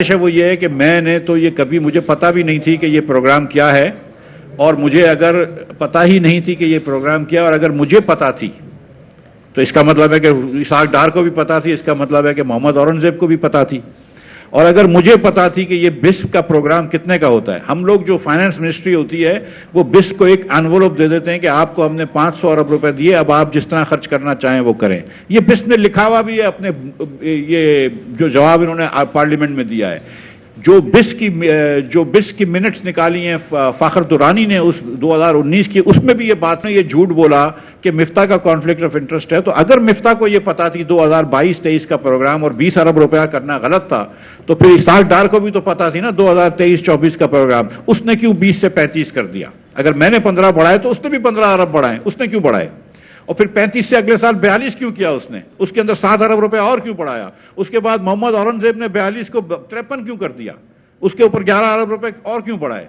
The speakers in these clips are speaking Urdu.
ہے وہ یہ ہے کہ میں نے تو یہ کبھی مجھے پتا بھی نہیں تھی کہ یہ پروگرام کیا ہے، اور مجھے اگر پتا ہی نہیں تھی کہ یہ پروگرام کیا، اور اگر مجھے پتا تھی تو اس کا مطلب ہے کہ اسحاق ڈار کو بھی پتا تھی، اس کا مطلب ہے کہ محمد اورنگزیب کو بھی پتا تھی، اور اگر مجھے پتا تھی کہ یہ بسپ کا پروگرام کتنے کا ہوتا ہے۔ ہم لوگ جو فائنانس منسٹری ہوتی ہے وہ بسپ کو ایک انوولپ دے دیتے ہیں کہ آپ کو ہم نے 500 ارب روپے دیے، اب آپ جس طرح خرچ کرنا چاہیں وہ کریں۔ یہ بسپ نے لکھا ہوا بھی ہے اپنے، یہ جو جواب انہوں نے پارلیمنٹ میں دیا ہے۔ جو بس کی منٹس نکالی ہیں فاخر درانی نے اس 2019 کی، اس میں بھی یہ بات نے یہ جھوٹ بولا کہ مفتاح کا کانفلکٹ آف انٹرسٹ ہے۔ تو اگر مفتاح کو یہ پتا تھی 2022-23 کا پروگرام اور 20 ارب روپیہ کرنا غلط تھا، تو پھر اسحاق ڈار کو بھی تو پتا تھی نا 2023-24 کا پروگرام، اس نے کیوں 20 سے 35 کر دیا؟ اگر میں نے 15 بڑھائے تو اس نے بھی 15 ارب بڑھائے، اس نے کیوں بڑھائے؟ اور پھر 35 سے اگلے سال 42 کیوں کیا اس نے؟ اس کے اندر 7 ارب روپے اور کیوں بڑھایا؟ اس کے بعد محمد اورنگزیب نے 42 کو 53 کیوں کر دیا؟ اس کے اوپر 11 ارب روپے اور کیوں بڑھائے؟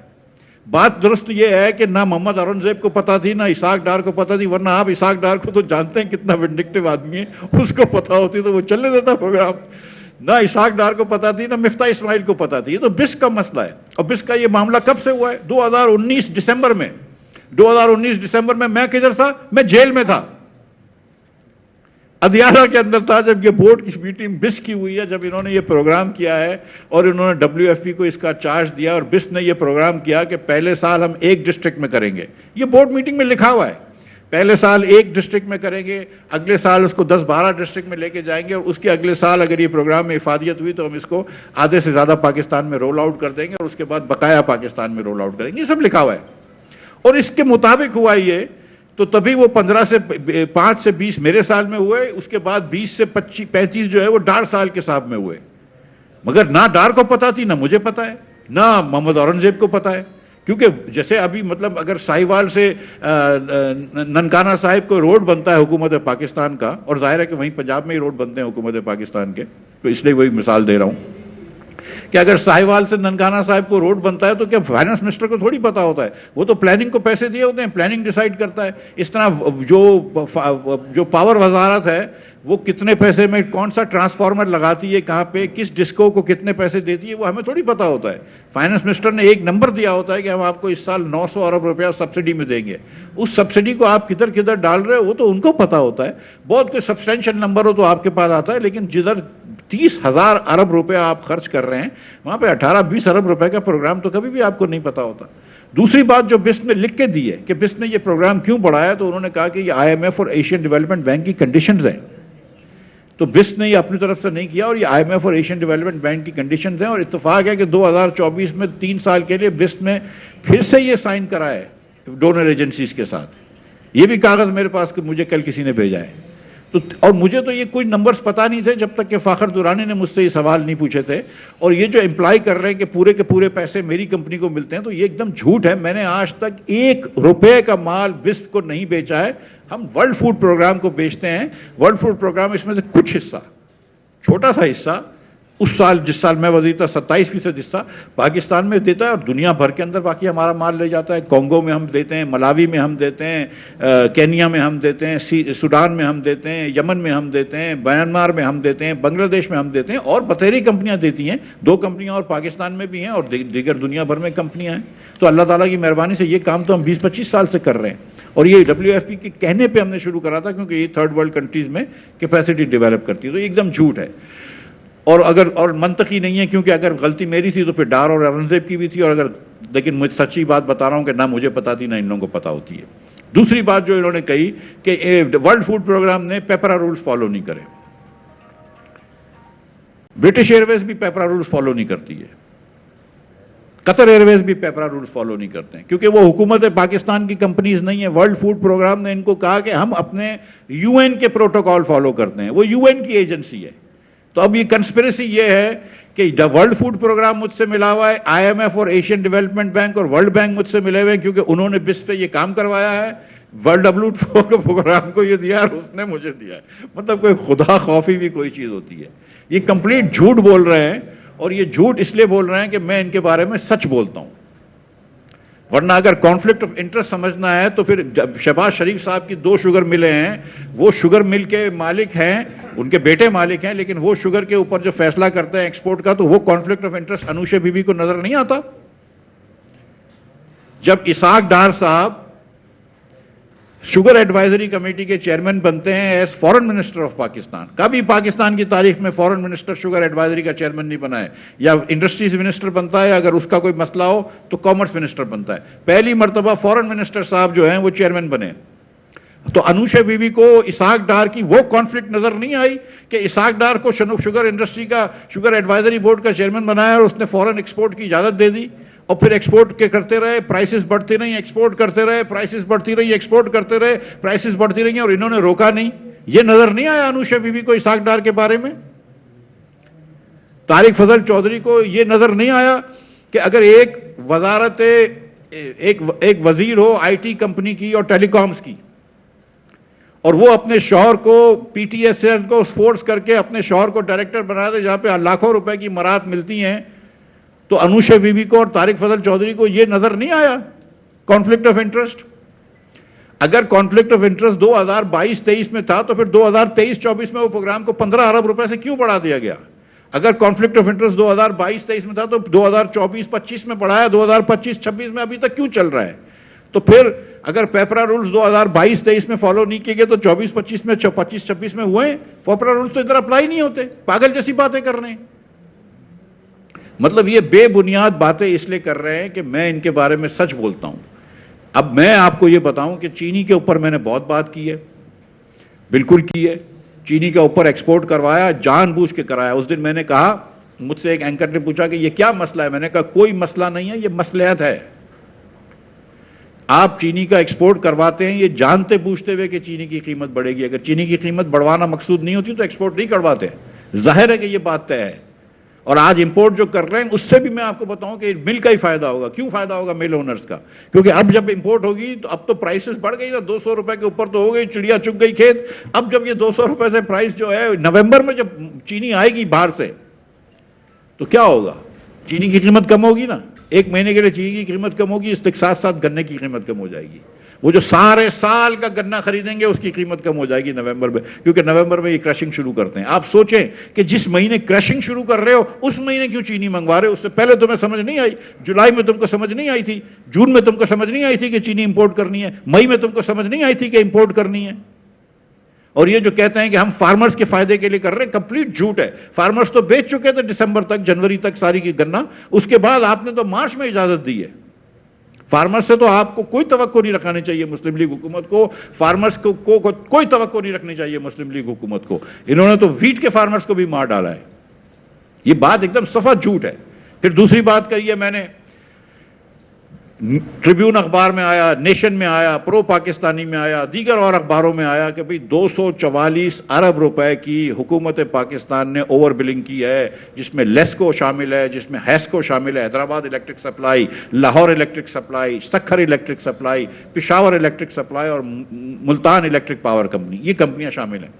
بات درست یہ ہے کہ نہ محمد اورنگزیب کو پتا تھی، نہ اسحاق ڈار کو پتا تھی، ورنہ آپ اسحاق ڈار کو تو جانتے ہیں کتنا وینڈکٹیو آدمی ہے، اس کو پتا ہوتی تو وہ چلنے دیتا پروگرام۔ نہ اسحاق ڈار کو پتا تھی، نہ مفتاح اسماعیل کو پتا تھی۔ یہ تو بس کا مسئلہ ہے، اور بس کا یہ معاملہ کب سے ہوا ہے؟ 2019 دسمبر میں۔ 2019 دسمبر میں میں کدھر تھا؟ میں جیل میں تھا، ادیالہ کے اندر تھا، جب یہ بورڈ کی میٹنگ بس کی ہوئی ہے، جب انہوں نے یہ پروگرام کیا ہے اور انہوں نے WFP کو اس کا چارج دیا، اور بس نے یہ پروگرام کیا کہ پہلے سال ہم ایک ڈسٹرکٹ میں کریں گے۔ یہ بورڈ میٹنگ میں لکھا ہوا ہے، پہلے سال ایک ڈسٹرکٹ میں کریں گے، اگلے سال اس کو 10-12 ڈسٹرکٹ میں لے کے جائیں گے، اور اس کے اگلے سال اگر یہ پروگرام میں افادیت ہوئی تو ہم اس کو آدھے سے زیادہ پاکستان میں رول آؤٹ کر دیں گے، اور اس کے بعد بقایا پاکستان میں رول آؤٹ کریں گے۔ یہ سب لکھا ہوا ہے، اور اس کے مطابق ہوا یہ۔ تو تبھی وہ 5 سے 20 میرے سال میں ہوئے، اس کے بعد 20 سے 35 جو ہے وہ ڈار صاحب کے صاحب میں ہوئے۔ مگر نہ ڈار کو پتا تھی، نہ مجھے پتا ہے، نہ محمد اورنگزیب کو پتا ہے، کیونکہ جیسے ابھی مطلب اگر ساہیوال سے ننکانہ صاحب کو روڈ بنتا ہے حکومت پاکستان کا، اور ظاہر ہے کہ وہیں پنجاب میں ہی روڈ بنتے ہیں حکومت پاکستان کے، تو اس لیے وہی مثال دے رہا ہوں کہ اگر ساہیوال سے ننکانہ صاحب کو روڈ بنتا ہے تو کیا فائنانس منسٹر کو تھوڑی پتا ہوتا ہے؟ وہ تو پلاننگ کو پیسے دیے ہوتے ہیں، پلاننگ ڈیسائیڈ کرتا ہے۔ اس طرح جو پاور وزارت ہے وہ کتنے پیسے میں کون سا ٹرانسفارمر لگاتی ہے، کہاں پہ کس ڈسکو کو کتنے پیسے دیتی ہے، وہ ہمیں تھوڑی پتا ہوتا ہے۔ فائنانس منسٹر نے ایک نمبر دیا ہوتا ہے کہ ہم آپ کو اس سال 900 ارب روپیہ سبسڈی میں دیں گے، اس سبسڈی کو آپ کدھر کدھر ڈال رہے ہو وہ تو ان کو پتا ہوتا ہے۔ بہت کوئی سبسٹینشل نمبر ہو تو آپ کے پاس آتا ہے، لیکن جدھر 30,000 ارب روپے آپ خرچ کر رہے ہیں وہاں پہ 18-20 ارب روپے کا پروگرام تو کبھی بھی آپ کو نہیں پتا ہوتا۔ دوسری بات جو بس نے لکھ کے دی ہے کہ بس نے یہ پروگرام کیوں بڑھایا، تو انہوں نے کہا کہ یہ IMF اور ایشین ڈیولپمنٹ بینک کی کنڈیشنز ہیں، تو بس نے یہ اپنی طرف سے نہیں کیا، اور یہ IMF اور ایشین ڈیولپمنٹ بینک کی کنڈیشنز ہیں، اور اتفاق ہے کہ 2024 میں 3 سال کے لیے بس نے پھر سے یہ سائن کرا ہے ڈونر ایجنسیز کے ساتھ۔ یہ بھی کاغذ میرے پاس کہ مجھے کل کسی نے بھیجا ہے، تو اور مجھے تو یہ کوئی نمبرز پتا نہیں تھے جب تک کہ فاخر درانی نے مجھ سے یہ سوال نہیں پوچھے تھے۔ اور یہ جو امپلائی کر رہے ہیں کہ پورے کے پورے پیسے میری کمپنی کو ملتے ہیں، تو یہ ایک دم جھوٹ ہے۔ میں نے آج تک 1 روپے کا مال بس کو نہیں بیچا ہے۔ ہم ورلڈ فوڈ پروگرام کو بیچتے ہیں، ورلڈ فوڈ پروگرام اس میں سے کچھ حصہ، چھوٹا سا حصہ، اس سال جس سال میں وزیر تھا 27% حصہ پاکستان میں دیتا ہے، اور دنیا بھر کے اندر باقی ہمارا مال لے جاتا ہے۔ کونگو میں ہم دیتے ہیں، ملاوی میں ہم دیتے ہیں، کینیا میں ہم دیتے ہیں، سوڈان میں ہم دیتے ہیں، یمن میں ہم دیتے ہیں، میانمار میں ہم دیتے ہیں، بنگلہ دیش میں ہم دیتے ہیں، اور بتیری کمپنیاں دیتی ہیں، 2 کمپنیاں اور پاکستان میں بھی ہیں، اور دیگر دنیا بھر میں کمپنیاں ہیں۔ تو اللہ تعالیٰ کی مہربانی سے یہ کام تو ہم 20-25 سال سے کر رہے ہیں، اور یہ WFP کے کہنے پہ ہم نے شروع کرا تھا، کیونکہ یہ 3rd ورلڈ کنٹریز میں کیپیسٹی ڈیولپ کرتی ہے۔ تو ایک دم جھوٹ ہے، اور منطقی نہیں ہے، کیونکہ اگر غلطی میری تھی تو پھر ڈار اور اورنگزیب کی بھی تھی، اور لیکن مجھے سچی بات بتا رہا ہوں کہ نہ مجھے پتا تھی نہ ان لوگوں کو پتا ہوتی ہے۔ دوسری بات جو انہوں نے کہی کہ ورلڈ فوڈ پروگرام نے پیپرا رولز فالو نہیں کرے۔ برٹش ایئر ویز بھی پیپرا رولز فالو نہیں کرتی ہے، قطر ایئر ویز بھی پیپرا رولز فالو نہیں کرتے ہیں، کیونکہ وہ حکومت پاکستان کی کمپنیز نہیں ہیں۔ ورلڈ فوڈ پروگرام نے ان کو کہا کہ ہم اپنے UN کے پروٹوکول فالو کرتے ہیں، وہ UN کی ایجنسی ہے۔ تو اب یہ کنسپریسی یہ ہے کہ ورلڈ فوڈ پروگرام مجھ سے ملا ہوا ہے، IMF اور ایشین ڈیولپمنٹ بینک اور ورلڈ بینک مجھ سے ملے ہوئے ہیں، کیونکہ انہوں نے بس پہ یہ کام کروایا ہے، ورلڈ WTO کے پروگرام کو یہ دیا اور اس نے مجھے دیا ہے۔ مطلب کوئی خدا خوفی بھی کوئی چیز ہوتی ہے۔ یہ کمپلیٹ جھوٹ بول رہے ہیں، اور یہ جھوٹ اس لیے بول رہے ہیں کہ میں ان کے بارے میں سچ بولتا ہوں، ورنہ اگر کانفلکٹ آف انٹرسٹ سمجھنا ہے تو پھر شہباز شریف صاحب کی 2 شوگر ملیں ہیں، وہ شوگر مل کے مالک ہیں ان کے بیٹے مالک ہیں، لیکن وہ شوگر کے اوپر جو فیصلہ کرتے ہیں ایکسپورٹ کا، تو وہ کانفلکٹ آف انٹرسٹ انوشا بی بی کو نظر نہیں آتا؟ جب اسحاق ڈار صاحب شوگر ایڈوائزری کمیٹی کے چیئرمین بنتے ہیں as foreign minister of Pakistan, کبھی پاکستان کی تاریخ میں فارن منسٹر شوگر ایڈوائزری کا چیئرمین نہیں بنا ہے، یا انڈسٹریز منسٹر بنتا ہے، اگر اس کا کوئی مسئلہ ہو تو کامرس منسٹر بنتا ہے، پہلی مرتبہ فارن منسٹر صاحب جو ہیں وہ چیئرمین بنے۔ تو انوشا بی بی کو اسحاق ڈار کی وہ کانفلکٹ نظر نہیں آئی کہ اسحاق ڈار کو شوگر انڈسٹری کا شوگر ایڈوائزری بورڈ کا چیئرمین بنایا اور اس نے فورن ایکسپورٹ کی اجازت دے دی، اور پھر ایکسپورٹ کے کرتے رہے، پرائسز بڑھتی رہی، ایکسپورٹ کرتے رہے، پرائسز بڑھتی رہی، ایکسپورٹ کرتے رہے، پرائسز بڑھتی رہی، اور انہوں نے روکا نہیں؟ یہ نظر نہیں آیا انوشا بی بی کو اسحاق ڈار کے بارے میں؟ طارق فضل چودھری کو یہ نظر نہیں آیا کہ اگر ایک وزارت ایک وزیر ہو آئی ٹی کمپنی کی اور ٹیلی کامز کی، اور وہ اپنے شوہر کو پی ٹی ایس ایل کو فورس کر کے اپنے شوہر کو ڈائریکٹر بنا دے جہاں پہ لاکھوں روپے کی مراد ملتی ہیں، تو انوشا بی بی کو اور طارق فضل چودھری کو یہ نظر نہیں آیا کانفلکٹ آف انٹرسٹ؟ اگر کانفلکٹ آف انٹرسٹ 2022-23 میں تھا تو پھر 2023-24 میں وہ پروگرام کو 15 ارب روپے سے کیوں بڑھا دیا گیا؟ اگر کانفلکٹ آف انٹرسٹ 2022-23 میں تھا تو 2024-25 میں بڑھایا، 2025-26 میں ابھی تک کیوں چل رہا ہے؟ تو پھر اگر پیپرا رولز 2022-23 میں فالو نہیں کیے گئے تو 24-25 میں 25-26 میں ہوئے، پیپرا رولز تو ادھر اپلائی نہیں ہوتے، پاگل جیسی باتیں کر رہے ہیں۔ مطلب یہ بے بنیاد باتیں اس لیے کر رہے ہیں کہ میں ان کے بارے میں سچ بولتا ہوں۔ اب میں آپ کو یہ بتاؤں کہ چینی کے اوپر میں نے بہت بات کی ہے، بالکل کی ہے، چینی کے اوپر ایکسپورٹ کروایا، جان بوجھ کے کرایا۔ اس دن میں نے کہا، مجھ سے ایک اینکر نے پوچھا کہ یہ کیا مسئلہ ہے، میں نے کہا کوئی مسئلہ نہیں ہے، یہ مصلحت ہے۔ آپ چینی کا ایکسپورٹ کرواتے ہیں یہ جانتے بوجھتے ہوئے کہ چینی کی قیمت بڑھے گی، اگر چینی کی قیمت بڑھوانا مقصود نہیں ہوتی تو ایکسپورٹ نہیں کرواتے، ظاہر ہے کہ یہ بات طے ہے۔ اور آج امپورٹ جو کر رہے ہیں اس سے بھی میں آپ کو بتاؤں کہ مل کا ہی فائدہ ہوگا۔ کیوں فائدہ ہوگا؟ مل اونرز کا، کیونکہ اب جب امپورٹ ہوگی تو اب تو پرائسز بڑھ گئی نا، 200 روپے کے اوپر تو ہو گئی، چڑیا چگ گئی کھیت۔ اب جب یہ 200 روپے سے پرائس جو ہے نومبر میں جب چینی آئے گی باہر سے تو کیا ہوگا؟ چینی کی قیمت کم ہوگی نا، ایک مہینے کے لیے چینی کی قیمت کم ہوگی، اس کے ساتھ ساتھ گنے کی قیمت کم ہو جائے گی۔ وہ جو سارے سال کا گنا خریدیں گے اس کی قیمت کم ہو جائے گی نومبر میں، کیونکہ نومبر میں یہ کرشنگ شروع کرتے ہیں۔ آپ سوچیں کہ جس مہینے کرشنگ شروع کر رہے ہو اس مہینے کیوں چینی منگوا رہے ہو؟ اس سے پہلے تمہیں سمجھ نہیں آئی؟ جولائی میں تم کو سمجھ نہیں آئی تھی، جون میں تم کو سمجھ نہیں آئی تھی کہ چینی امپورٹ کرنی ہے، مئی میں تم کو سمجھ نہیں آئی تھی کہ امپورٹ کرنی ہے؟ اور یہ جو کہتے ہیں کہ ہم فارمرز کے فائدے کے لیے کر رہے ہیں، کمپلیٹ جھوٹ ہے۔ فارمرز تو بیچ چکے تھے دسمبر تک، جنوری تک ساری کی گنا، اس کے بعد آپ نے تو مارچ میں اجازت دی ہے۔ فارمرز سے تو آپ کو کوئی توقع نہیں رکھانی چاہیے مسلم لیگ حکومت کو، فارمرز کو کوئی توقع نہیں رکھنی چاہیے مسلم لیگ حکومت کو۔ انہوں نے تو ویٹ کے فارمرز کو بھی مار ڈالا ہے، یہ بات ایک دم صفا جھوٹ ہے۔ پھر دوسری بات کہی ہے میں نے، ٹریبیون اخبار میں آیا، نیشن میں آیا، پرو پاکستانی میں آیا، دیگر اور اخباروں میں آیا کہ بھئی 244 ارب روپے کی حکومت پاکستان نے اوور بلنگ کی ہے، جس میں لیسکو شامل ہے، جس میں ہیسکو شامل ہے، Hyderabad electric supply, Lahore electric supply, Sukkur electric supply, Peshawar electric supply اور ملتان الیکٹرک پاور کمپنی، یہ کمپنیاں شامل ہیں۔